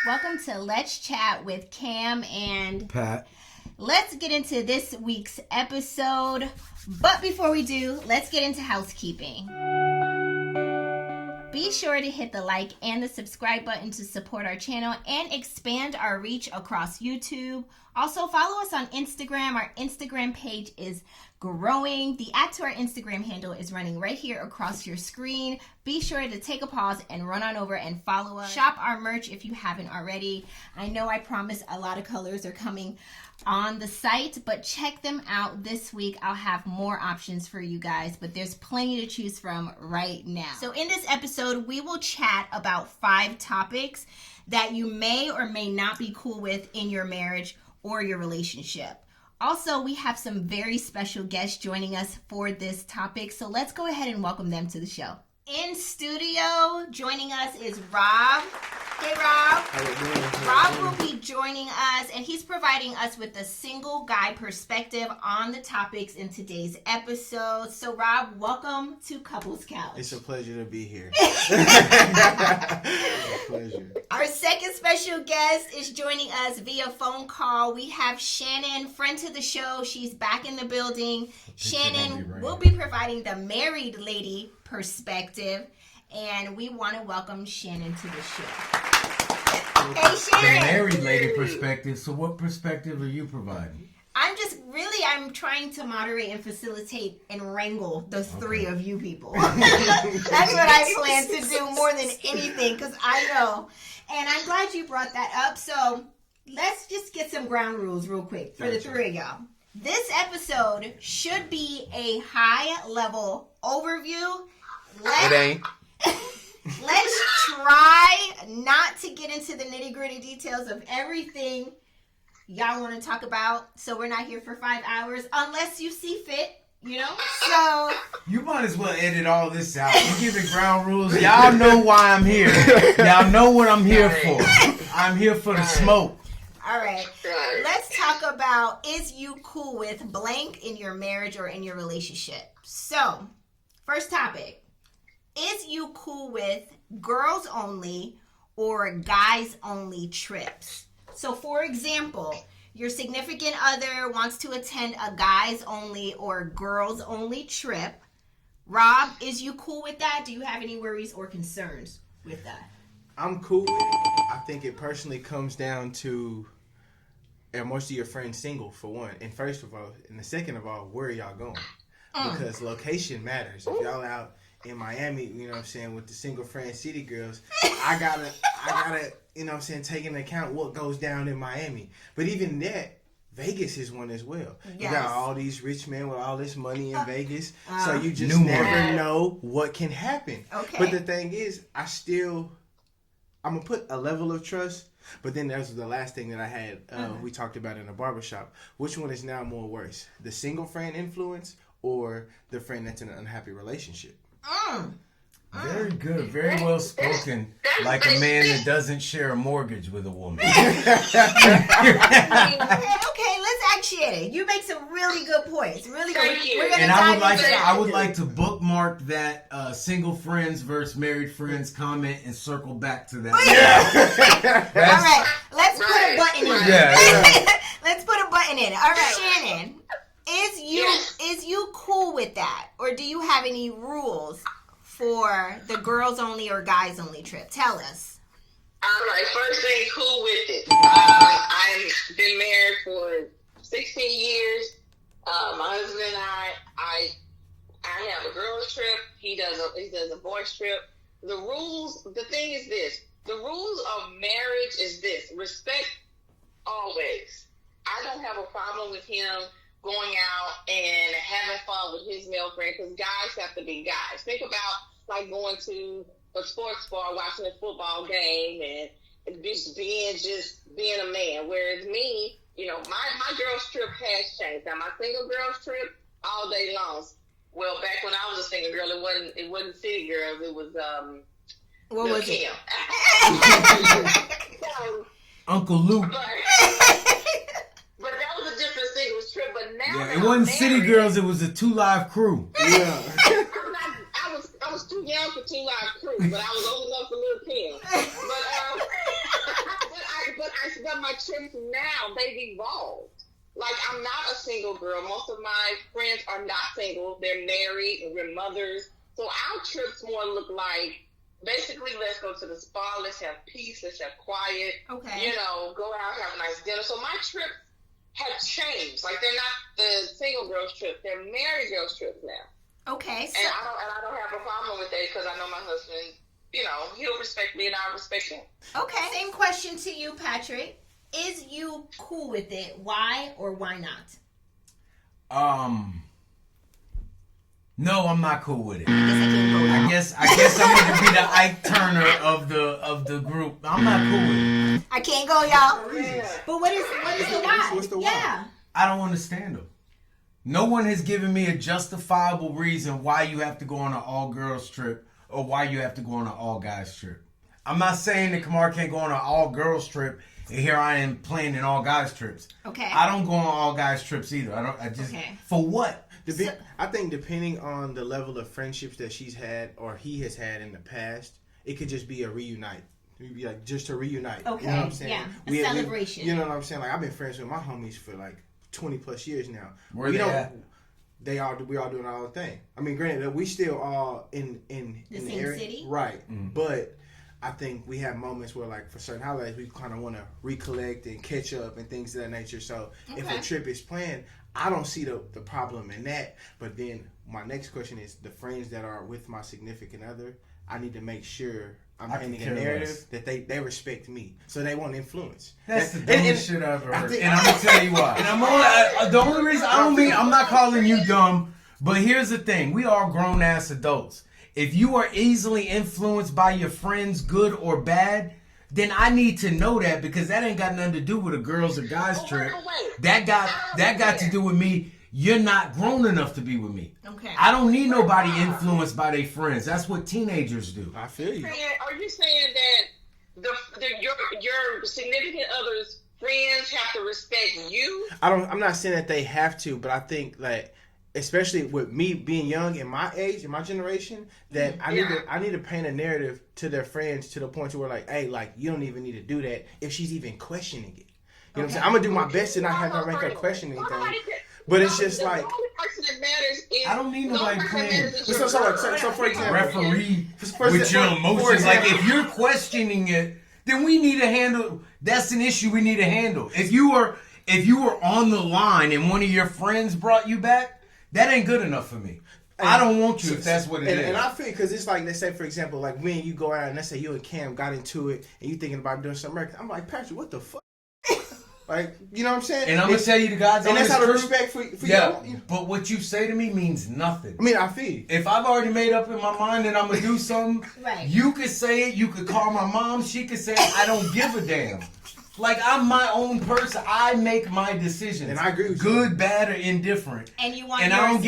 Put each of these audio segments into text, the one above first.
Welcome to Let's Chat with Cam and Pat. Let's get into this week's episode. But before we do, let's get into housekeeping. Be sure to hit the like and the subscribe button to support our channel and expand our reach across YouTube. Also, follow us on Instagram. Our Instagram page is growing. The @ to our Instagram handle is running right here across your screen. Be sure to take a pause and run on over and follow us. Shop our merch if you haven't already. I know I promised a lot of colors are coming on the site, but check them out this week. I'll have more options for you guys, but there's plenty to choose from right now. So in this episode, we will chat about 5 topics that you may or may not be cool with in your marriage or your relationship. Also, we have some very special guests joining us for this topic, so let's go ahead and welcome them to the show. In studio, joining us is Rob. Hey, Rob. How you doing? Rob will be joining us, and he's providing us with a single guy perspective on the topics in today's episode. So, Rob, welcome to Couples Couch. It's a pleasure to be here. It's a pleasure. Our second special guest is joining us via phone call. We have Shannon, friend to the show. She's back in the building. Shannon will be providing the married lady perspective, and we want to welcome Shannon to the show. Hey, Shannon. The married lady perspective. So what perspective are you providing? I'm trying to moderate and facilitate and wrangle the three of you people. That's what I plan to do more than anything, because I know. And I'm glad you brought that up. So let's just get some ground rules real quick for the three of y'all. This episode should be a high-level overview. It ain't. Let's try not to get into the nitty-gritty details of everything y'all want to talk about, so we're not here for 5 hours unless you see fit, you know? So You might as well edit all this out. You give it ground rules. Y'all know why I'm here. Y'all know what I'm here for. I'm here for the smoke. all right, let's talk about, is you cool with blank in your marriage or in your relationship? So first topic, is you cool with girls only or guys only trips? So, for example, your significant other wants to attend a guys only or girls only trip. Rob, is you cool with that? Do you have any worries or concerns with that? I'm cool with it. I think it personally comes down to, are most of your friends single, for one? And first of all, and the second of all, where are y'all going? Because location matters. If y'all out in Miami, you know what I'm saying, with the single friend city girls, I gotta, you know what I'm saying, take into account what goes down in Miami. But even that, Vegas is one as well. Yes. You got all these rich men with all this money in Vegas, so you just New never money. know what can happen. Okay. But the thing is, I'm gonna put a level of trust. But then that was the last thing that I had. We talked about in the barbershop. Which one is now more worse, the single friend influence or the friend that's in an unhappy relationship? Very good. Very well spoken. Like a man that doesn't share a mortgage with a woman. Okay, let's actuate it. You make some really good points. Really good. We're gonna And dive into that. I would like to bookmark that single friends versus married friends comment and circle back to that. All right, let's put a button in it. Yeah. Let's put a button in it. All right, Shannon, is you cool with that, or do you have any rules for the girls only or guys only trip? Tell us. All right, first thing, cool with it. I've been married for 16 years. My husband and I have a girls trip. He does a boys trip. The thing is this: the rules of marriage is this: respect always. I don't have a problem with him going out and having fun with his male friend, because guys have to be guys. Think about like going to a sports bar, watching a football game, and just being a man. Whereas me, you know, my girls trip has changed. Now my single girls trip all day long. Well, back when I was a single girl, it wasn't city girls. It was What was it? So, Uncle Luke. but that was a different singles trip. But now Yeah, that it wasn't I'm City married, Girls, it was a 2 Live Crew. Yeah. I was too young for 2 Live Crew, but I was old enough for Little Kim. But but my trips now, they've evolved. Like, I'm not a single girl. Most of my friends are not single. They're married and we're mothers. So our trips more look like, basically, let's go to the spa, let's have peace, let's have quiet. Okay. You know, go out, have a nice dinner. So my trips have changed. Like, they're not the single girls trip. They're married girls trips now. Okay. So, and I don't have a problem with that because I know my husband, you know, he'll respect me and I'll respect him. okay. Same question to you, Patrick. Is you cool with it? Why or why not? No, I'm not cool with it. I guess I'm going to be the Ike Turner of the group. I'm not cool with it. I can't go, y'all. Yeah. But what is the why? What's the why? Yeah. I don't understand them. No one has given me a justifiable reason why you have to go on an all-girls trip or why you have to go on an all-guys trip. I'm not saying that Kamar can't go on an all-girls trip, and here I am planning all-guys trips. Okay. I don't go on all-guys trips either. For what? I think depending on the level of friendships that she's had or he has had in the past, it could just be a reunite. It'd be like just to reunite. Okay. You know what I'm saying? Yeah. A celebration. You know what I'm saying? Like, I've been friends with my homies for like 20 plus years now. Where they at? We all doing our own thing. I mean, granted, we still all in the the same area, city, right? But I think we have moments where, like, for certain holidays, we kind of want to recollect and catch up and things of that nature. So if a trip is planned, I don't see the problem in that. But then my next question is the friends that are with my significant other. I need to make sure I'm painting a narrative that they respect me, so they won't influence. That's the dumbest shit I've ever heard. And I'm gonna tell you why. And the only reason I'm not calling you dumb, but here's the thing: we are grown ass adults. If you are easily influenced by your friends, good or bad, then I need to know that because that ain't got nothing to do with a girls or guys trip. That got to do with me. You're not grown enough to be with me. Okay. I don't need nobody influenced by their friends. That's what teenagers do. I feel you. Are you saying that your significant other's friends have to respect you? I'm not saying that they have to, but I think, like, especially with me being young in my age, in my generation, that I need to paint a narrative to their friends to the point to where, like, hey, like, you don't even need to do that if she's even questioning it. You know what I'm saying? I'm gonna do my best to not have her make her question anything. But it's just like, the only person that matters is I don't need nobody playing. So for example, Referee with your emotions. Like, if you're questioning it, then we need to handle. That's an issue we need to handle. If you were on the line and one of your friends brought you back, that ain't good enough for me. I don't want you if that's what it is. And I feel, because it's like, let's say, for example, like when you go out and let's say you and Cam got into it and you thinking about doing something. I'm like, Patrick, what the fuck? Like, you know what I'm saying? And I'm going to tell you the God's and honest that's how the truth. respect for Yeah, you. but what you say to me means nothing. I mean, I feel you. If I've already made up in my mind that I'm going to do something, Right. You could say it. You could call my mom. She could say it. I don't give a damn. Like, I'm my own person. I make my decisions. And I agree with good, bad, or indifferent. And you want and your I don't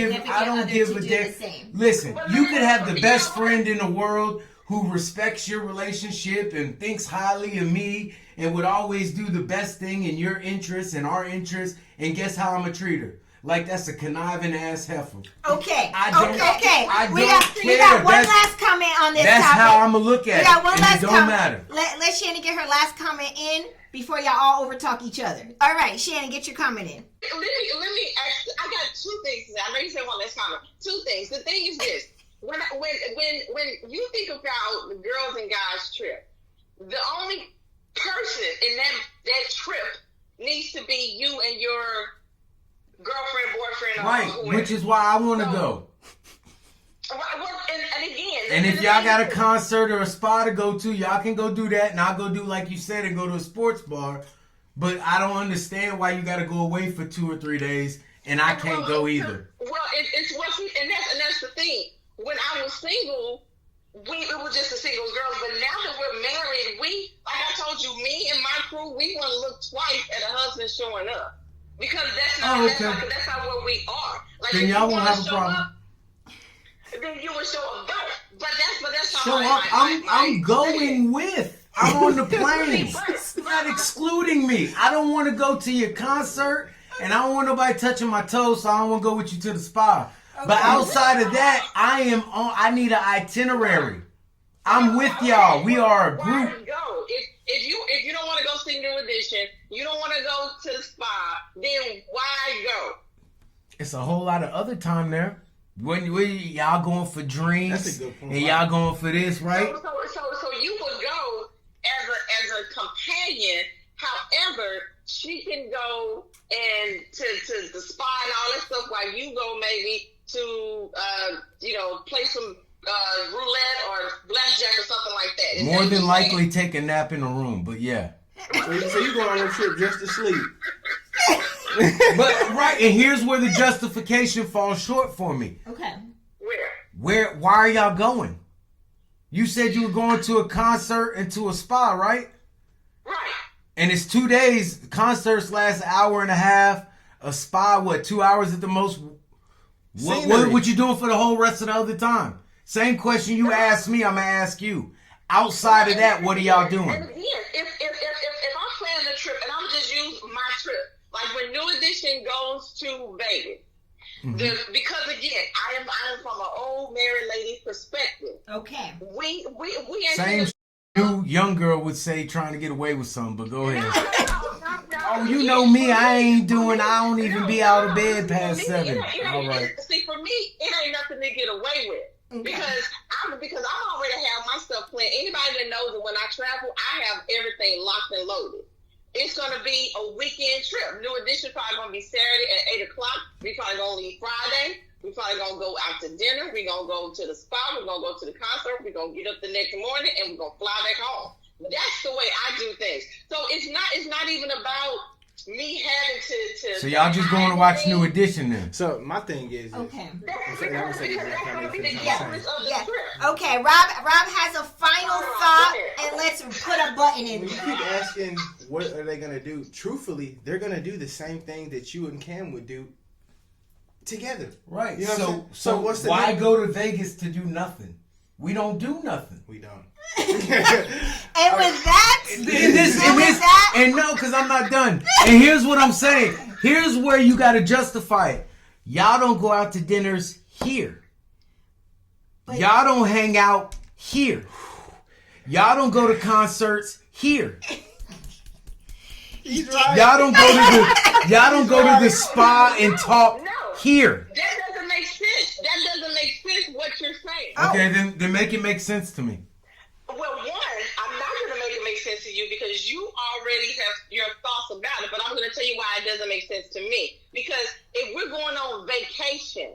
give to a do damn. the same. Listen, you could have the best friend in the world who respects your relationship and thinks highly of me and would always do the best thing in your interests and our interests, and guess how I'm going to treat her? Like, that's a conniving ass heifer. Okay. I We don't got care. one last comment on this That's topic. how I'm going to look at it. We got one and last it don't comment. matter. Let Shannon get her last comment in before y'all all overtalk each other. All right, Shannon, get your comment in. Let me ask, I got two things to say. I know you said one last comment. Two things. The thing is this. When you think about the girls and guys trip, the only person in that trip needs to be you and your girlfriend, boyfriend, or Right, whoever. which is why I want to go. And again, And if y'all got a concert or a spa to go to, y'all can go do that, and I'll go do like you said and go to a sports bar. But I don't understand why you got to go away for 2 or 3 days, and I can't go either. Well, it's wasn't, and that's the thing. When I was single, it was just the singles girls. But now that we're married, like I told you, me and my crew, we want to look twice at a husband showing up because that's not what we are. Like, Then if y'all you won't wanna have a show problem. up, then you would show up. But that's Show up. I'm going with. I'm on the plane. It's not excluding me. I don't want to go to your concert, and I don't want nobody touching my toes, so I don't want to go with you to the spa. Okay. But outside of that, I need an itinerary. I'm with y'all. We are a group. Go. If you don't want to go single with them, Edition, you don't want to go to the spa, then why go? It's a whole lot of other time there. When y'all going for drinks, That's a good point. and y'all going for this, right? So you would go as a companion. However, she can go and to the spa and all that stuff while you go maybe to play some roulette or blackjack or something like that. More than likely take a nap in a room, but yeah. So you go on a trip just to sleep. But right, and here's where the justification falls short for me. Okay. Where? Why are y'all going? You said you were going to a concert and to a spa, right? Right. And it's 2 days. Concerts last an hour and a half. A spa, 2 hours at the most? What you doing for the whole rest of the other time? Same question you asked me, I'm going to ask you. Outside of that, what are y'all doing? And again, if I'm planning a trip, and I'm just use my trip, like when New Edition goes to Vegas, because again, I am from an old married lady perspective. Okay. We ain't Same you young girl would say trying to get away with something, but go ahead. Oh, you know me, I don't even be out of bed past 7. All right. See, for me, it ain't nothing to get away with. Okay. Because I already have my stuff planned. Anybody that knows that when I travel, I have everything locked and loaded. It's going to be a weekend trip. New Edition probably going to be Saturday at 8 o'clock. We probably going to leave Friday. We probably going to go out to dinner. We're going to go to the spa. We're going to go to the concert. We're going to get up the next morning and we're going to fly back home. That's the way I do things. So it's not even about me having to So y'all just going to watch New Edition then? So my thing is Okay. That's going to be the difference of the Yeah. trip. Okay, Rob has a final thought, and let's put a button in when you there. keep asking what are they gonna do, truthfully, they're gonna do the same thing that you and Cam would do together. Right. You know what I'm saying? So what's the why name? go to Vegas to do nothing? We don't do nothing. We don't. And with that, And no, because I'm not done. And here's what I'm saying. Here's where you got to justify it. Y'all don't go out to dinners here. Y'all don't hang out here. Y'all don't go to concerts here. He's right. Y'all don't go to the spa and talk here. That doesn't make sense. That doesn't make sense what you're saying. Okay, then make it make sense to me. Well, one, I'm not going to make it make sense to you because you already have your thoughts about it, but I'm going to tell you why it doesn't make sense to me. Because if we're going on vacation,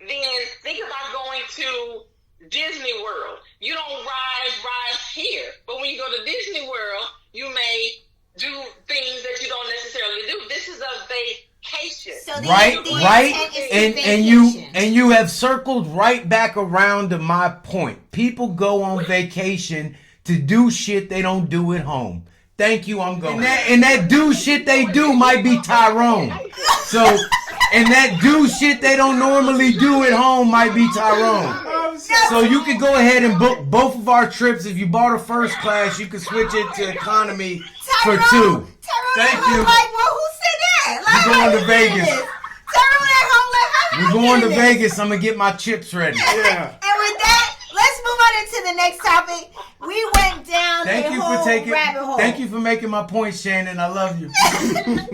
then think about going to Disney World. You don't ride here. But when you go to Disney World, you may do things that you don't necessarily do. This is a vacation. so the Right, intent is and you have circled right back around to my point. People go on vacation to do shit they don't do at home. Thank you, I'm going. And that do shit they do might be Tyrone. So, and that do shit they don't normally do at home might be Tyrone. So you can go ahead and book both of our trips. If you bought a first class, you can switch it to economy for 2. Tyrone Thank at home you. like, well, who said that? Like, We're going to how you Vegas. getting this? Tyrone at home like, how We're you going to getting this? Vegas. I'm going to get my chips ready. Yeah. And with that, let's move on into the next topic. We went down Thank a you whole for taking. rabbit hole. Thank you for making my point, Shannon. I love you.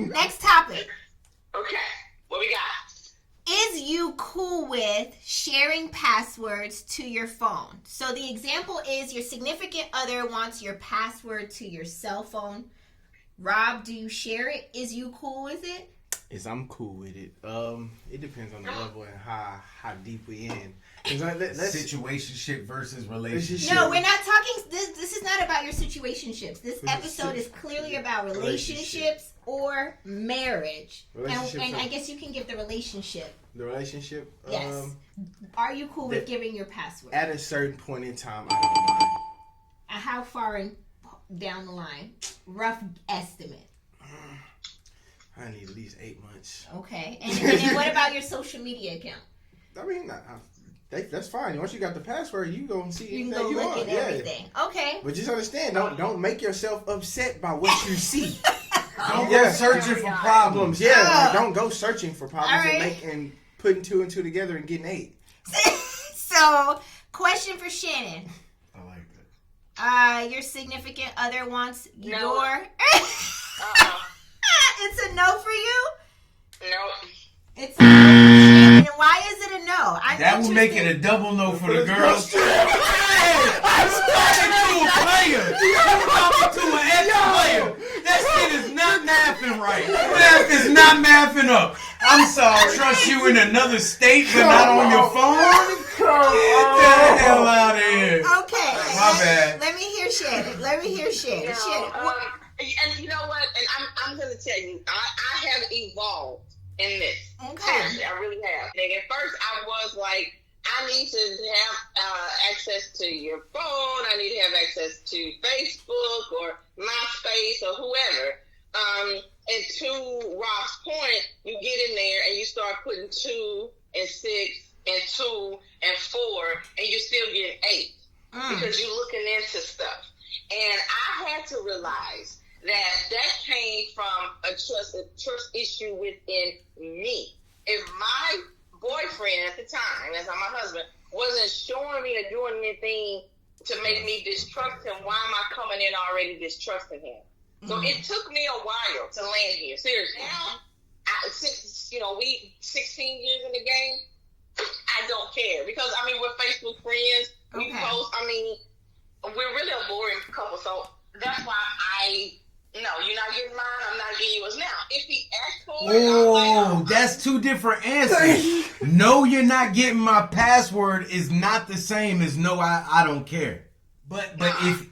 Next topic. Okay, what we got? Is you cool with sharing passwords to your phone? So the example is your significant other wants your password to your cell phone. Rob, do you share it? Is you cool with it? I'm cool with it. It depends on the level and how deep we in. That's Situationship versus relationship. No, we're not talking. This is not about your situationships. This episode is clearly about relationships or marriage. And I guess you can give the relationship. The relationship. Yes. Are you cool with giving your password? At a certain point in time, I don't mind. How far down the line? Rough estimate. I need at least 8 months. Okay. And then what about your social media account? I mean, that's fine. Once you got the password, you go and see You can anything go you look want. at everything. Okay. But just understand, don't make yourself upset by what you see. Don't go searching for problems. Yeah, like, don't go searching for problems All right. and putting 2 and 2 together and getting 8. So, question for Shannon. I like Your significant other wants No. your. It's a no for you. No. It's a no. And why is it a no? That would make it a double no for the girls. I'm talking to a player. I'm talking to an ex-player. That shit is not mathing right. Math is not mathing up. I'm sorry. Trust you in another state, but not on your phone? Get the hell out of here. Okay. My bad. Let me hear Shannon. No, and you know what? And I'm going to tell you, I have evolved in this. Okay. Seriously, I really have. Like, at first, I was like, I need to have access to your phone. I need to have access to Facebook or MySpace or whoever. And to Rob's point, you get in there and you start putting 2 and 6 and 2 and 4, and you're still getting 8 because you're looking into stuff. And I had to realize that came from a trust issue within me. If my boyfriend at the time, that's not my husband, wasn't showing me or doing anything to make me distrust him, why am I coming in already distrusting him? So it took me a while to land here. Seriously. Now, since we 16 years in the game, I don't care because we're Facebook friends. We post. We're really a boring couple, so that's why no, you're not getting mine. I'm not getting yours. Now, if he asks for it, Oh, that's 2 different answers. No, you're not getting my password is not the same as no, I don't care. But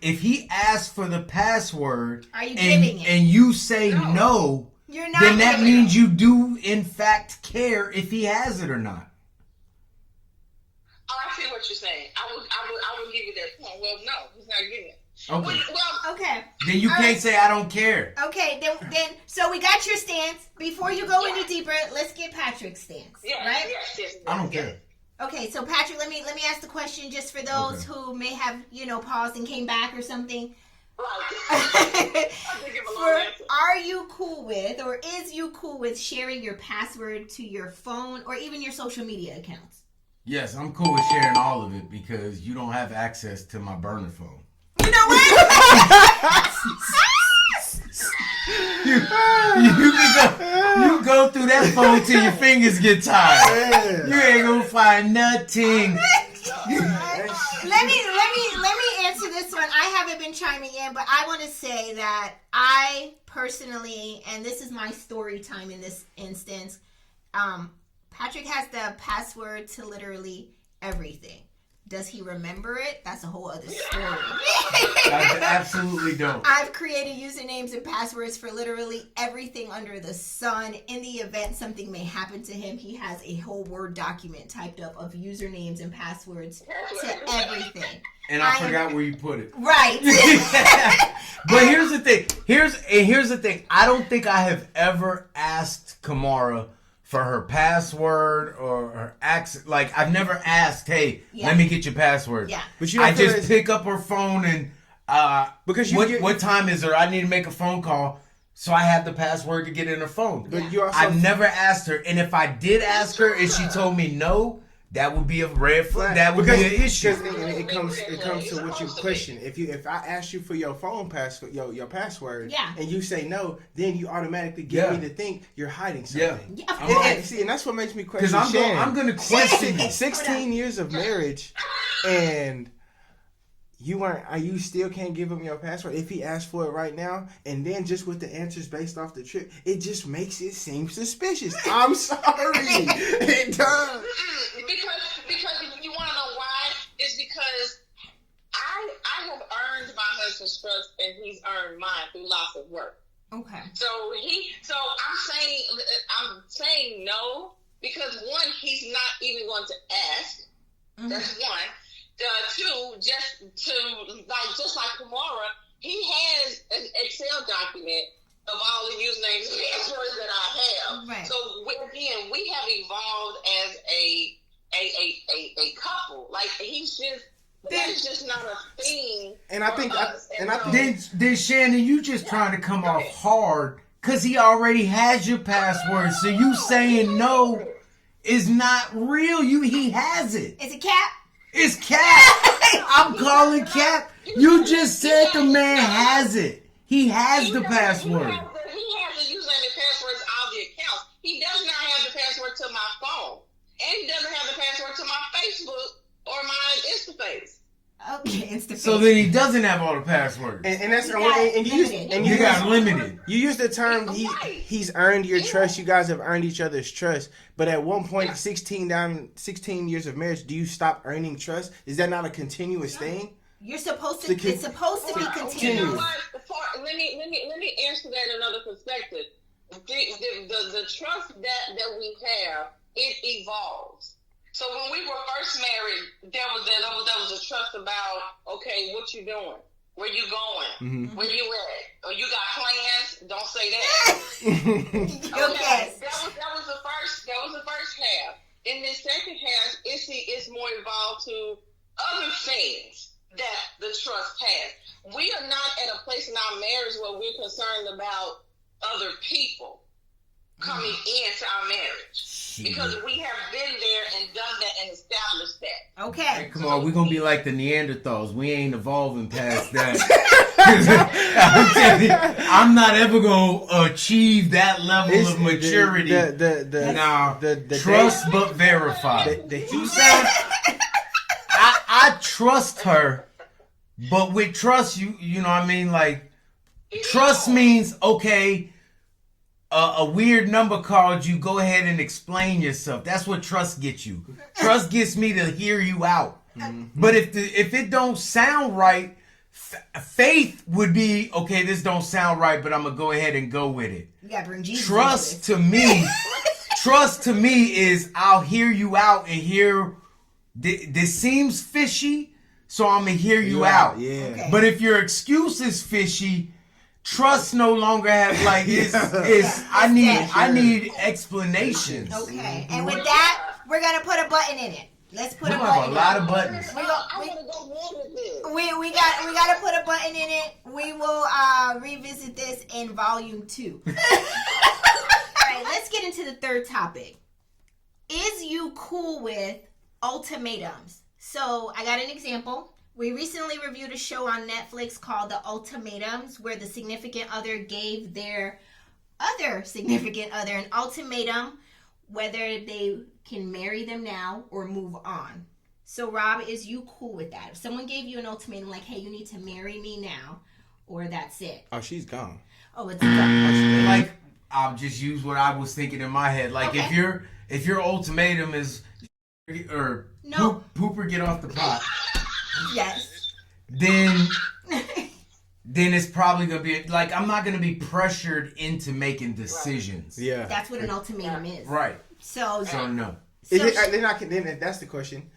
if he asks for the password Are you giving it? and you say no, You're not. then that giving means it. you do in fact care if he has it or not. Oh, I see what you're saying. I would give you that point. Well, no, he's not getting it. Okay. Well, Okay. Then you can't say I don't care. Okay. Then. So we got your stance. Before you go any deeper, let's get Patrick's stance. yes, Right. yes. I don't care. Okay. So Patrick, let me ask the question just for those who may have paused and came back or something. Right. Are you cool with, or is you cool with sharing your password to your phone or even your social media accounts? Yes, I'm cool with sharing all of it because you don't have access to my burner phone. You know what? you go through that phone till your fingers get tired. You ain't gonna find nothing. Let me answer this one. I haven't been chiming in, but I want to say that I personally, and this is my story time in this instance, Patrick has the password to literally everything. Does he remember it? That's a whole other story. I absolutely don't. I've created usernames and passwords for literally everything under the sun. In the event something may happen to him, he has a whole Word document typed up of usernames and passwords to everything. And I forgot where you put it. Right. But here's the thing. Here's the thing. I don't think I have ever asked Kamara for her password or her access. Like, I've never asked, hey, let me get your password. Yeah. But I just pick up her phone and because what time is it? I need to make a phone call. So I have the password to get in her phone. But you also I've never asked her. And if I did ask her and she told me no, that would be a red flag. That would be an issue. It comes to what you question. If I ask you for your phone password, your password, and you say no, then you automatically get me to think you're hiding something. Yeah. And that's what makes me question. Because I'm going to question you. 16 years of marriage, and you still can't give him your password if he asks for it right now, and then just with the answers based off the trip, it just makes it seem suspicious. I'm sorry, it does. Because you want to know why? It's because I have earned my husband's trust, and he's earned mine through lots of work. Okay. So I'm saying no because one, he's not even going to ask. Mm-hmm. That's one. Two, just like Kamara, he has an Excel document of all the usernames and passwords that I have. Right. So again, we have evolved as a couple. Like that's just not a thing. And I think, then Shannon, you just trying to come off hard because he already has your password. So you saying no is not real. He has it. It's a cap. It's cap. I'm calling cap. You just said the man has it. He has the password. He has the username and passwords of all the accounts. He does not have the password to my phone. And he doesn't have the password to my Facebook or my Instaface. Okay, Instaface. So then he doesn't have all the passwords. And that's You You got limited. You use the term he's earned your trust. You guys have earned each other's trust. But at one point, 16 years of marriage, do you stop earning trust? Is that not a continuous thing? You're supposed to. It's supposed to be continuous. You know what? Let me answer that in another perspective. The trust that we have, it evolves. So when we were first married, there was a trust about, okay, what you doing? Where you going? Mm-hmm. Where you at? Oh, you got plans? Don't say that. Okay. That was the first half. In the second half, it's more involved to other things that the trust has. We are not at a place in our marriage where we're concerned about other people coming into our marriage. Because we have been there and done that and established that. Okay. Hey, come on, we're gonna be like the Neanderthals. We ain't evolving past that. I'm telling you, I'm not ever gonna achieve that level of maturity. Trust but verify. You sound. I trust her, but with trust, you know what I mean? Like, trust means, okay, a weird number called you, go ahead and explain yourself. That's what trust gets you. Trust gets me to hear you out. Mm-hmm. But if it don't sound right, faith would be, okay, this don't sound right, but I'm going to go ahead and go with it. You gotta bring Jesus Trust to me is I'll hear you out and hear, this seems fishy, so I'm going to hear you out. Yeah. Okay. But if your excuse is fishy, trust no longer have like I need explanations. Okay, and with that, we're gonna put a button in it. Let's put a button. A lot of buttons. We gotta put a button in it. We will revisit this in volume 2. All right, let's get into the third topic. Is you cool with ultimatums? So I got an example. We recently reviewed a show on Netflix called The Ultimators, where the significant other gave their other significant other an ultimatum whether they can marry them now or move on. So, Rob, is you cool with that? If someone gave you an ultimatum like, hey, you need to marry me now, or that's it. Oh, she's gone. Oh, it's done. Like, I'll just use what I was thinking in my head. Like, okay. if your ultimatum is, or no. Pooper get off the pot. Yes. Then it's probably gonna be like, I'm not gonna be pressured into making decisions. Right. Yeah, that's what an ultimatum is. Right. So no. Then that's the question.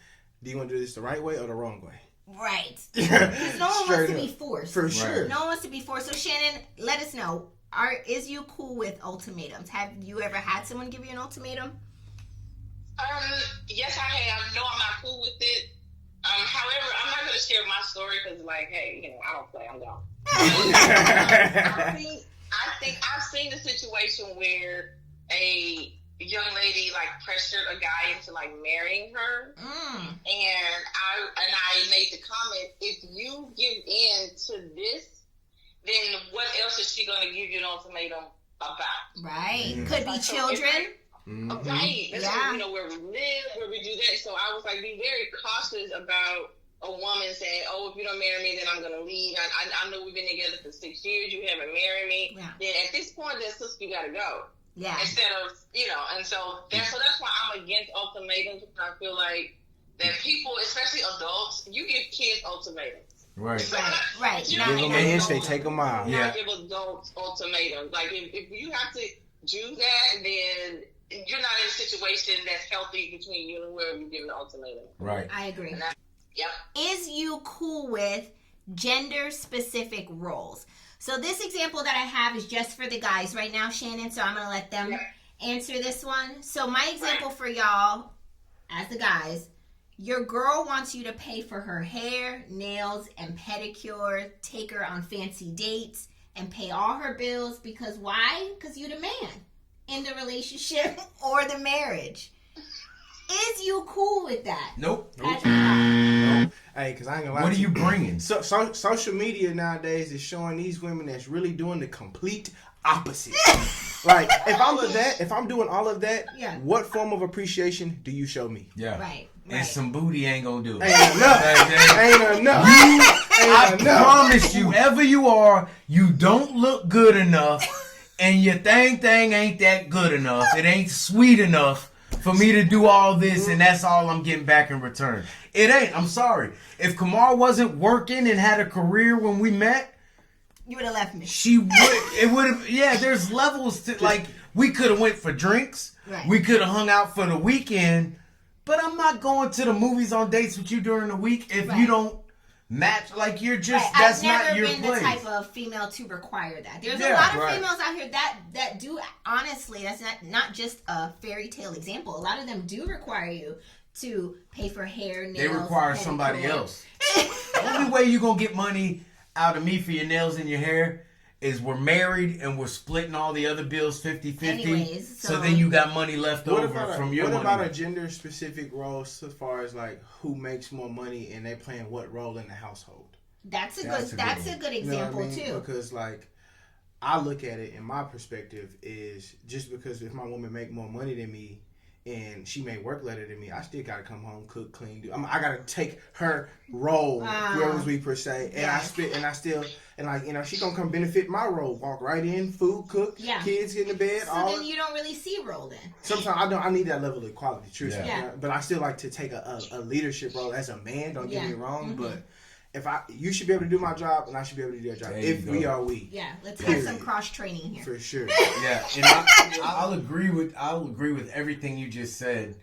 Do you want to do this the right way or the wrong way? Right. Because no one wants to be forced. For sure. No one wants to be forced. So Shannon, let us know. Is you cool with ultimatums? Have you ever had someone give you an ultimatum? Yes, I have. No, I'm not cool with it. However, I'm not going to share my story because, like, hey, I don't play. I'm gone. I think I've seen the situation where a young lady, like, pressured a guy into, like, marrying her. And I made the comment, if you give in to this, then what else is she going to give you an ultimatum about? Right. Could be children. Mm-hmm. Right. That's where we live, where we do that. So I was like, be very cautious about a woman saying, oh, if you don't marry me, then I'm going to leave. I know we've been together for 6 years. You haven't married me. Yeah. Then at this point, then sister, you got to go. Yeah. Instead of, and so that's why I'm against ultimatums. I feel like that people, especially adults, you give kids ultimatums. Right. Right. You give them an inch, they take them out. You give adults ultimatums. Like, if you have to do that, then you're not in a situation that's healthy between you and whoever you give an ultimatum. Right. I agree. Yep. Is you cool with gender-specific roles? So this example that I have is just for the guys right now, Shannon, so I'm going to let them answer this one. So my example for y'all, as the guys, your girl wants you to pay for her hair, nails, and pedicure, take her on fancy dates, and pay all her bills because why? Because you're the man in the relationship or the marriage. Is you cool with that? Nope. Patrick? Hey, because I ain't gonna lie. What are you bringing? Social media nowadays is showing these women that's really doing the complete opposite. Like, if I'm doing all of that, what form of appreciation do you show me? Yeah. Right. And some booty ain't gonna do it. Ain't enough. I promise you, whoever you are, you don't look good enough, and your thing ain't that good enough. It ain't sweet enough for me to do all this, and that's all I'm getting back in return. It ain't. I'm sorry. If Kamar wasn't working and had a career when we met, you would have left me. She would. It would have. Yeah, there's levels to, like, we could have went for drinks. Right. We could have hung out for the weekend. But I'm not going to the movies on dates with you during the week if you don't match. Like, you're just that's not your place. I've never been the type of female to require that. There's a lot of females out here that do, honestly, that's not just a fairy tale example. A lot of them do require you to pay for hair, nails. They require somebody else. The only way you're going to get money out of me for your nails and your hair is we're married and we're splitting all the other bills 50-50. Anyways, so then you got money left over from your money. What about a gender-specific role as far as, like, who makes more money and they playing what role in the household? That's a good example, you know what I mean? Too. Because, like, I look at it in my perspective is just because if my woman make more money than me and she may work later than me, I still gotta come home, cook, clean. I gotta take her role, whoever we per se, and like, you know, she gonna come benefit my role. Walk right in, food, cook, kids get in the bed. So then you don't really see role then. Sometimes I need that level of equality, truthfully. Yeah. But I still like to take a leadership role as a man. Don't get me wrong, but. You should be able to do my job, and I should be able to do your job. If we are we. Yeah, let's have some cross training here. For sure. Yeah, and I'll agree with everything you just said,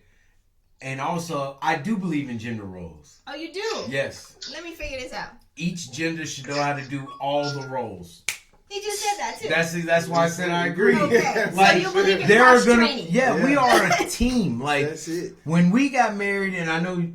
and also I do believe in gender roles. Oh, you do? Yes. Let me figure this out. Each gender should know how to do all the roles. He just said that too. That's why I said I agree. Okay. Like, so you believe in cross training? Yeah, we are a team. Like, that's it. When we got married, and I know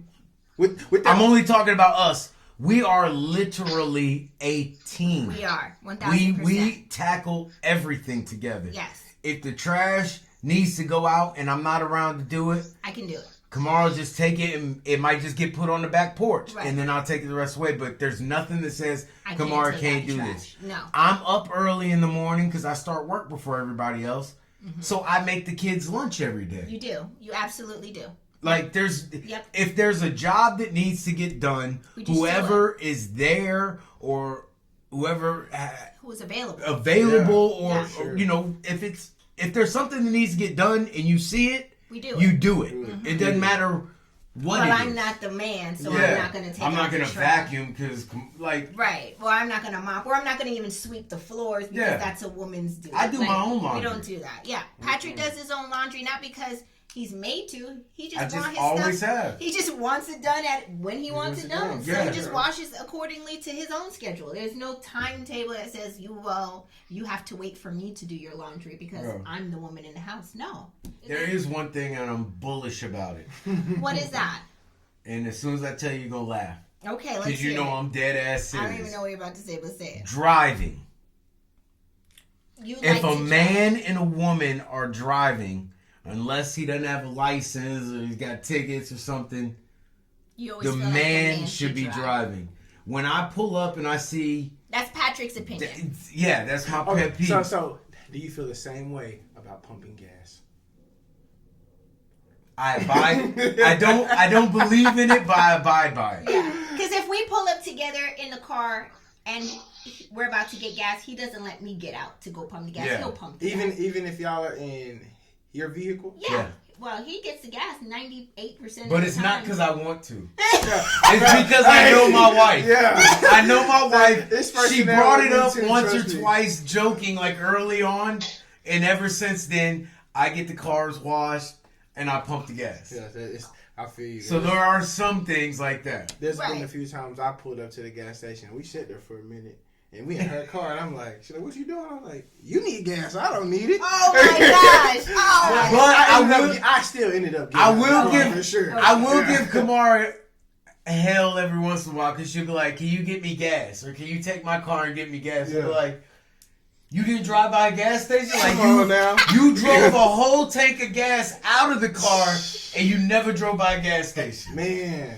I'm only talking about us. We are literally a team. We are 1,000%. We tackle everything together. Yes. If the trash needs to go out and I'm not around to do it, I can do it. Kamara will just take it and it might just get put on the back porch, and then I'll take it the rest of the way. But there's nothing that says Kamara can't do this. No. I'm up early in the morning because I start work before everybody else, so I make the kids lunch every day. You do. You absolutely do. Like, if there's a job that needs to get done, whoever is there or whoever who's available, or you know, if there's something that needs to get done and you see it, you do it. It doesn't matter what. Well, I'm not the man, so I'm not going to take. I'm not going to vacuum because, like, right. Well, I'm not going to mop, or I'm not going to even sweep the floors because that's a woman's duty. I do my own laundry. We don't do that. Yeah, Patrick does his own laundry, not because he's made to. He just wants his always stuff. Have. He just wants it done when he wants it done. So he just washes accordingly to his own schedule. There's no timetable that says you have to wait for me to do your laundry because I'm the woman in the house. No. There is one thing and I'm bullish about it. What is that? And as soon as I tell you, you're gonna laugh. Okay, let's because you know I'm dead ass serious. I don't even know what you're about to say, but say it. Driving. If a man and a woman are driving, unless he doesn't have a license or he's got tickets or something, the man should be driving. When I pull up and I see... That's Patrick's opinion. That's my pet peeve. So, do you feel the same way about pumping gas? I don't believe in it, but I abide by it. Yeah, because if we pull up together in the car and we're about to get gas, he doesn't let me get out to go pump the gas. Yeah. He'll pump the gas. Even if y'all are in your vehicle? Yeah. Well, he gets the gas 98% of the time. But it's not because I want to. It's because I know my wife. Yeah. I know my wife. She brought it up once or twice, joking, like early on. And ever since then, I get the cars washed and I pump the gas. Yeah, I feel you. So there are some things like that. There's been a few times I pulled up to the gas station. We sat there for a minute. And we in her car, and I'm like, she's like, what you doing? I'm like, you need gas. I don't need it. Oh, my gosh. Oh, but I still ended up getting I will give Kamara hell every once in a while because she'll be like, can you get me gas? Or can you take my car and get me gas? Yeah. Be like, you didn't drive by a gas station? Like, you drove a whole tank of gas out of the car, and you never drove by a gas station. Man.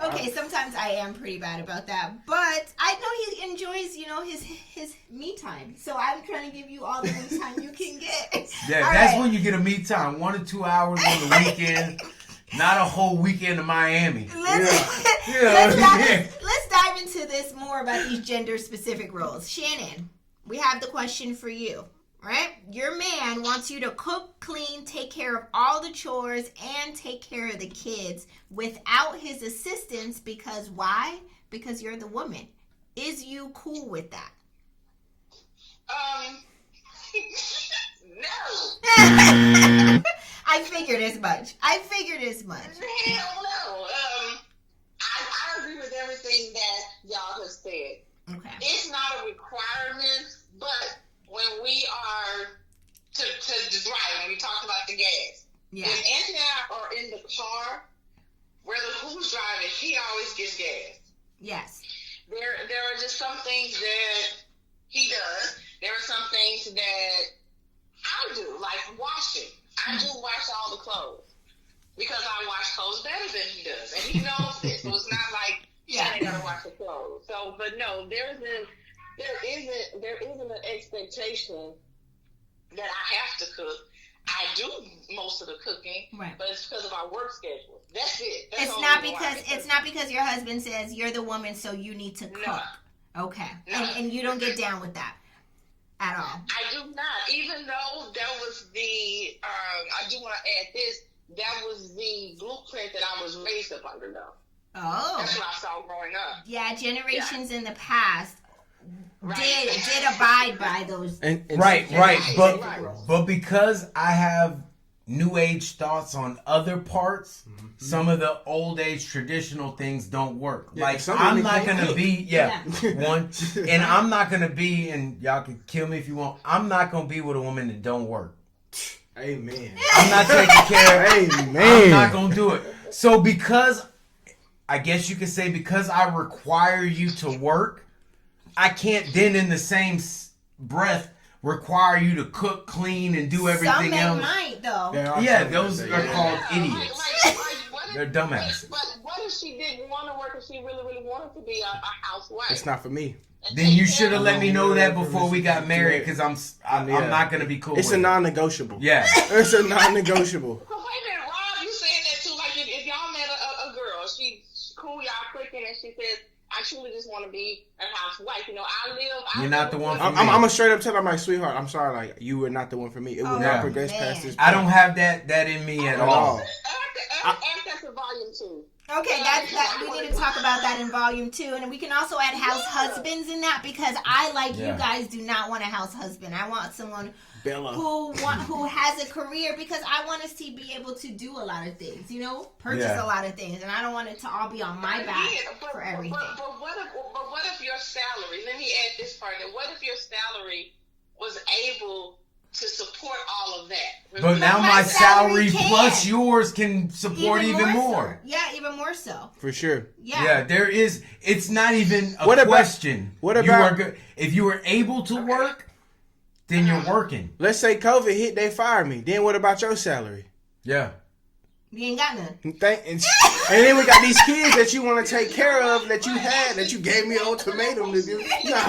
Okay, sometimes I am pretty bad about that, but I know he enjoys, his me time. So I'm trying to give you all the me time you can get. Yeah, All that's right. when you get a me time, 1 or 2 hours on the weekend, not a whole weekend in Miami. Let's dive into this more about these gender-specific roles. Shannon, we have the question for you. Right? Your man wants you to cook, clean, take care of all the chores, and take care of the kids without his assistance because why? Because you're the woman. Is you cool with that? No. I figured as much. Hell no. I agree with everything that y'all have said. Okay. It's not a requirement, but when we are to drive, when we talk about the gas, Yeah. if Anthony and I are in the car, whether who's driving, he always gets gas. Yes. There are just some things that he does. There are some things that I do, like washing. I do wash all the clothes because I wash clothes better than he does, and he knows this. So it's not like Shannon gotta wash the clothes. So, but no, there isn't an expectation that I have to cook. I do most of the cooking, right? But it's because of our work schedule. That's it. It's not because your husband says you're the woman, so you need to cook. No. Okay, no. And you don't get down with that at all. I do not. Even though that was the, I do want to add this. That was the blueprint that I was raised up under, though. Oh, that's what I saw growing up. Yeah, generations in the past did abide by those. Right. But because I have new age thoughts on other parts, some of the old age traditional things don't work. Yeah, like I'm not gonna be one, and I'm not gonna be, and y'all can kill me if you want. I'm not gonna be with a woman that don't work. Amen. I'm not taking care of. Amen. I'm not gonna do it. So because I guess you could say because I require you to work, I can't then in the same breath require you to cook, clean, and do everything else. Some might though. Yeah, those are called idiots. They're dumbasses. But what if she didn't want to work and she really, really wanted to be a housewife? It's not for me. Then you should have let me know that before we got married, because I'm not gonna be cool. It's with a non-negotiable. Yeah, it's a non-negotiable. But wait a minute, Rob, you saying that too? Like if y'all met a girl, she's cool, y'all clicking, and she says, "I truly just want to be a housewife." You know, You're not the one for me. I'm a straight up tell her, my sweetheart, I'm sorry, like you were not the one for me. It will not progress past this point. I don't have that in me at all. Add that to volume 2. Okay, we need to talk about that in volume 2, and we can also add house husbands in that, because I, like you guys, do not want a house husband. I want someone who has a career, because I want us to be able to do a lot of things, purchase a lot of things, and I don't want it to all be on my back for everything. But what if your salary? Let me add this part. What if your salary was able to support all of that? But now my salary plus yours can support even more. So. Yeah, even more so. For sure. Yeah, there is. It's not even a question. What about if you were able to work, then you're working. Let's say COVID hit, they fired me. Then what about your salary? Yeah. You ain't got none. And then we got these kids that you want to take care of that you gave me an ultimatum to do. No.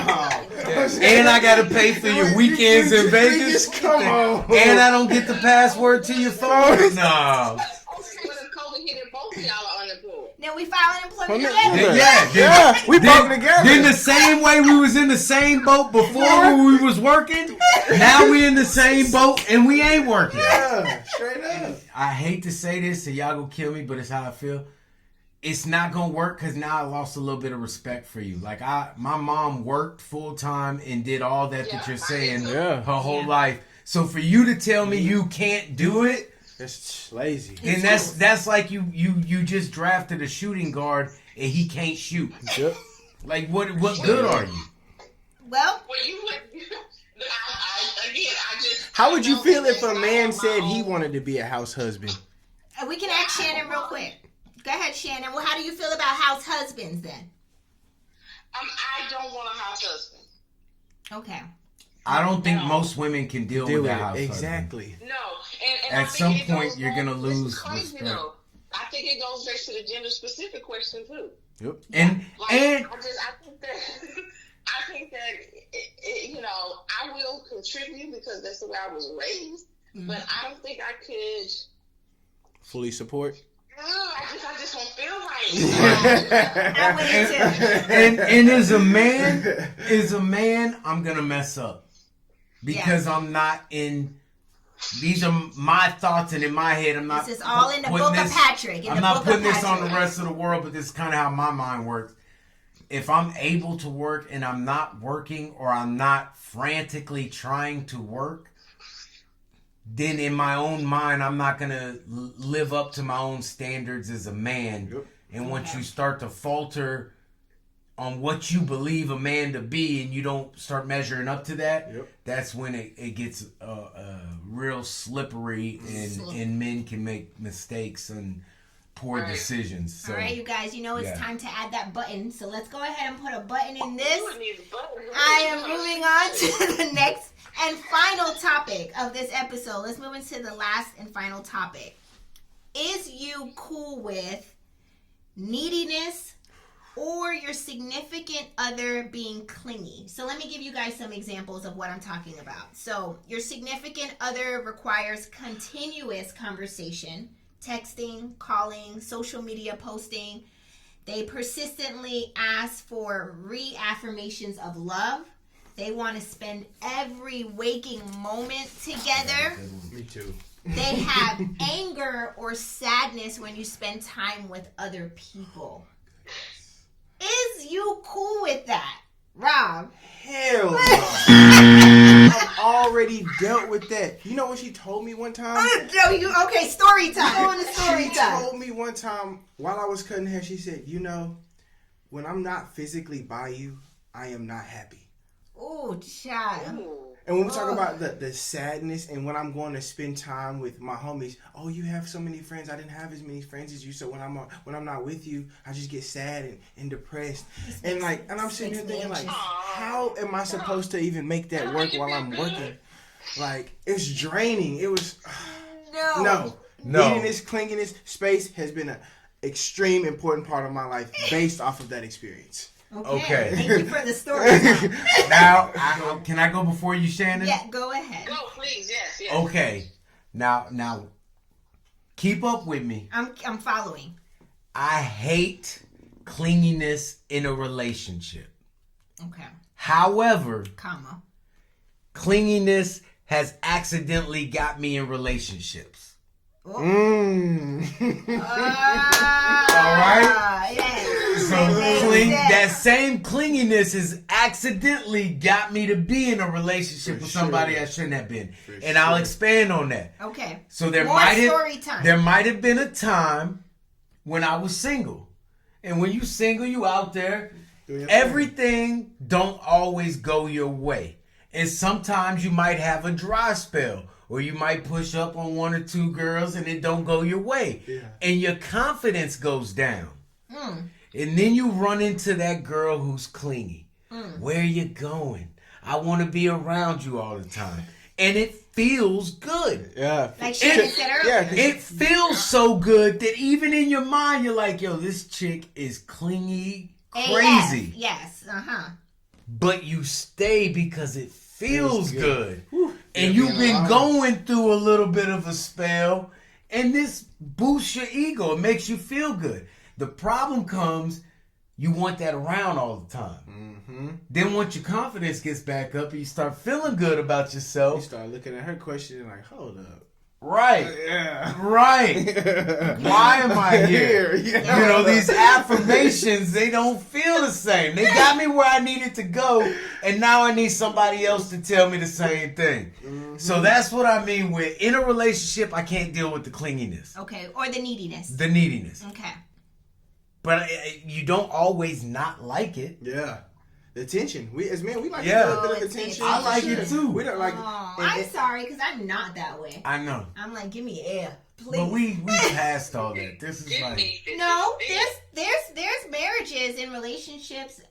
And I got to pay for your weekends in Vegas. Come on. And I don't get the password to your phone. No. Then we file unemployment together. Yeah. We both together. Then the same way we was in the same boat before when we was working, now we in the same boat and we ain't working. Yeah, straight up. I hate to say this, so y'all gonna kill me, but it's how I feel. It's not gonna work because now I lost a little bit of respect for you. Like my mom worked full time and did all that you're saying her whole life. So for you to tell me you can't do it, that's lazy. And that's like you just drafted a shooting guard and he can't shoot. Yep. Like what good are you? Well, you would. How would you feel if a man said he wanted to be a house husband? We can ask Shannon real quick. Go ahead, Shannon. Well, how do you feel about house husbands then? I don't want a house husband. Okay. I don't think most women can deal with that house exactly. husband. No. And at some point, you're going to lose respect. I think it goes back to the gender specific question too. Yep. And I think that I will contribute because that's the way I was raised. Mm-hmm. But I don't think I could fully support. No, I just don't feel right. I wouldn't too. And as a man, I'm gonna mess up because I'm not in. These are my thoughts, and in my head, I'm not. This is all in the book of Patrick. I'm not putting this on the rest of the world, but this is kind of how my mind works. If I'm able to work and I'm not working, or I'm not frantically trying to work, then in my own mind, I'm not going to live up to my own standards as a man. Yep. And once you start to falter on what you believe a man to be and you don't start measuring up to that, that's when it gets real slippery and men can make mistakes and poor decisions. So, all right, you guys, it's time to add that button. So let's go ahead and put a button in this. I am moving on to the next and final topic of this episode. Let's move into the last and final topic. Is you cool with neediness or your significant other being clingy? So let me give you guys some examples of what I'm talking about. So your significant other requires continuous conversation, texting, calling, social media posting. They persistently ask for reaffirmations of love. They want to spend every waking moment together. Me too. They have anger or sadness when you spend time with other people. Is you cool with that, Rob? Hell no. I've already dealt with that. You know what she told me one time? Okay, story time. Go on to story She time. told me one time while I was cutting hair, she said, when I'm not physically by you, I am not happy. Oh, child. And when we talk about the sadness and when I'm going to spend time with my homies, you have so many friends. I didn't have as many friends as you. So when I'm not with you, I just get sad and depressed. And I'm sitting here thinking how am I supposed to even make that work while I'm working? It's draining. It was no. Neediness, clinginess, space has been an extreme important part of my life based off of that experience. Okay. Thank you for the story. Now, can I go before you, Shannon? Yeah, go ahead. Go, please. Yes. Okay. Now, keep up with me. I'm following. I hate clinginess in a relationship. Okay. However, clinginess has accidentally got me in relationships. All right. Yes. So that same clinginess has accidentally got me to be in a relationship with somebody I shouldn't have been, and I'll expand on that. Okay. So there might have been a time when I was single, and when you single, you out there. Everything don't always go your way, and sometimes you might have a dry spell. Or you might push up on one or two girls and it don't go your way. Yeah. And your confidence goes down. And then you run into that girl who's clingy. Where are you going? I want to be around you all the time. And it feels good. Yeah. Like Shannon said earlier. Yeah, it feels so good that even in your mind you're like, yo, this chick is clingy, crazy. AF. Yes. But you stay because it feels good. And you've been going through a little bit of a spell, and this boosts your ego. It makes you feel good. The problem comes, you want that around all the time. Mm-hmm. Then once your confidence gets back up and you start feeling good about yourself, you start looking at her questioning like, hold up. Right. Yeah. Right. Why am I here? Yeah. These affirmations, they don't feel the same. They got me where I needed to go, and now I need somebody else to tell me the same thing. Mm-hmm. So that's what I mean with, in a relationship, I can't deal with the clinginess. Okay. Or the neediness. The neediness. Okay. But you don't always not like it. Yeah. The attention. We as men, we like a little bit of attention. I like it too. We don't like. I'm sorry because I'm not that way. I know. I'm like, give me air, please. But we passed all that. This is like no. There's marriages and relationships.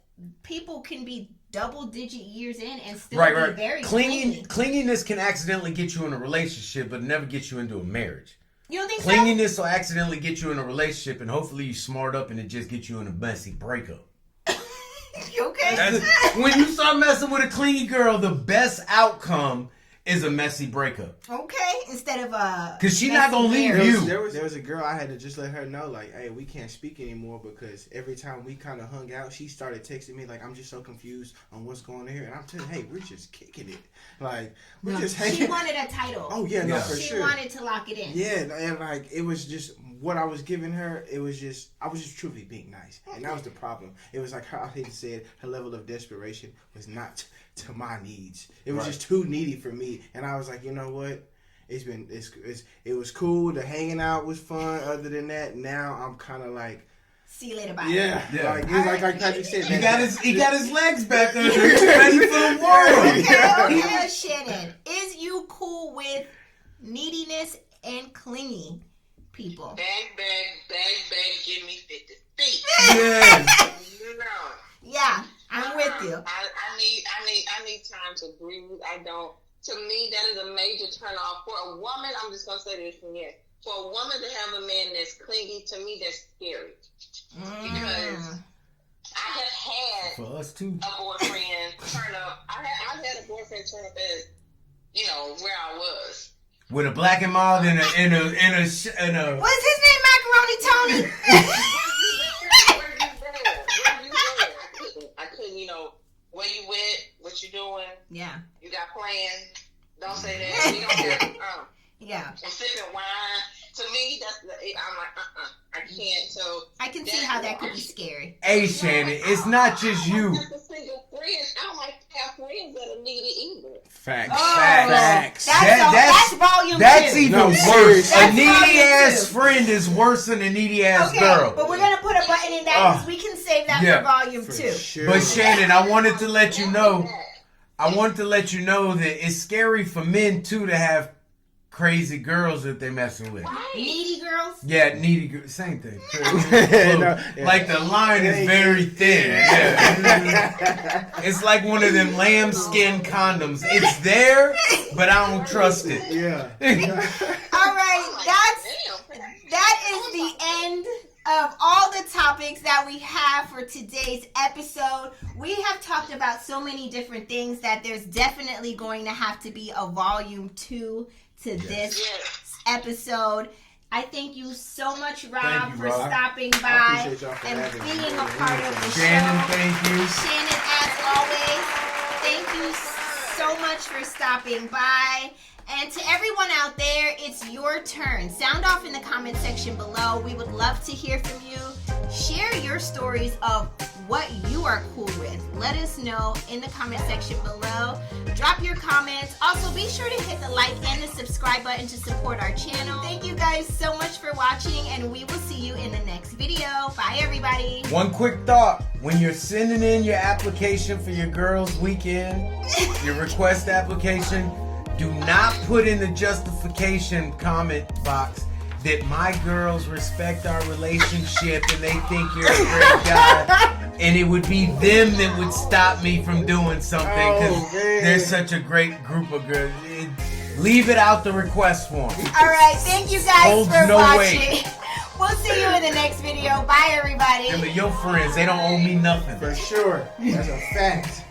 People can be double-digit years in and still be very clingy. Clinginess can accidentally get you in a relationship, but never get you into a marriage. You don't think Clinginess will accidentally get you in a relationship, and hopefully you smart up and it just gets you in a messy breakup. You okay? When you start messing with a clingy girl, the best outcome is a messy breakup. Okay, instead of a... Because she's not going to leave you. There was a girl, I had to just let her know, like, hey, we can't speak anymore because every time we kind of hung out, she started texting me, like, I'm just so confused on what's going on here. And I'm telling her, hey, we're just kicking it. Like, we're just hanging. She wanted a title. Oh, yeah, no, for she sure. She wanted to lock it in. Yeah, and, like, it was just... What I was giving her, I was just truly being nice. And that was the problem. It was like, I hate to say it, her level of desperation was not to my needs. It was just too needy for me. And I was like, you know what? It was cool. The hanging out was fun. Other than that, now I'm kind of like, see you later, bye. Yeah. Like Patrick said. He got his legs back under. He's ready for the world. Okay, Shannon. Is you cool with neediness and clingy people? Bang, give me 50 feet. Yes. You know. Yeah, I'm with you. I need time to breathe. I don't. To me, that is a major turn off. For a woman, I'm just gonna say this again. For a woman to have a man that's clingy, to me, that's scary. Because I have had For us too. a boyfriend turn up. I've had a boyfriend turn up as, you know, where I was. With a black and mild and a What's his name? Macaroni Tony. Where you there? I couldn't, you know, where you went, what you doing? Yeah. You got plans? Don't say that. We don't have. Yeah. I'm sipping wine. To me, I'm like, I can't. So I can see how that could be scary. Hey, Shannon, it's not just you. I don't like to have friends that are needy either. Facts. Oh, Facts. That's volume That's 2. even worse. Seriously. A needy volume ass 2. friend is worse than a needy ass girl. But we're going to put a button in that because we can save that for volume 2. Sure. But Shannon, I wanted to let you know that it's scary for men too to have crazy girls that they messing with. Needy girls? Yeah, needy girls. Same thing. Yeah. Like the line is very thin. Yeah. It's like one of them lambskin condoms. It's there, but I don't trust it. Yeah. All right, that is the end of all the topics that we have for today's episode. We have talked about so many different things that there's definitely going to have to be a volume 2 to this episode. I thank you so much, Rob, for stopping by and being a part of the show. Shannon, thank you. Shannon, as always, thank you so much for stopping by. And to everyone out there, it's your turn. Sound off in the comment section below. We would love to hear from you. Share your stories of what you are cool with. Let us know in the comment section below. Drop your comments. Also, be sure to hit the like and the subscribe button to support our channel. Thank you guys so much for watching, and we will see you in the next video. Bye, everybody. One quick thought. When you're sending in your application for your girls' weekend, your request application, do not put in the justification comment box that my girls respect our relationship and they think you're a great guy. And it would be them that would stop me from doing something because they're such a great group of girls. Leave it out the request form. All right. Thank you guys for watching. Weight. We'll see you in the next video. Bye, everybody. Remember, your friends, they don't owe me nothing. For sure. That's a fact.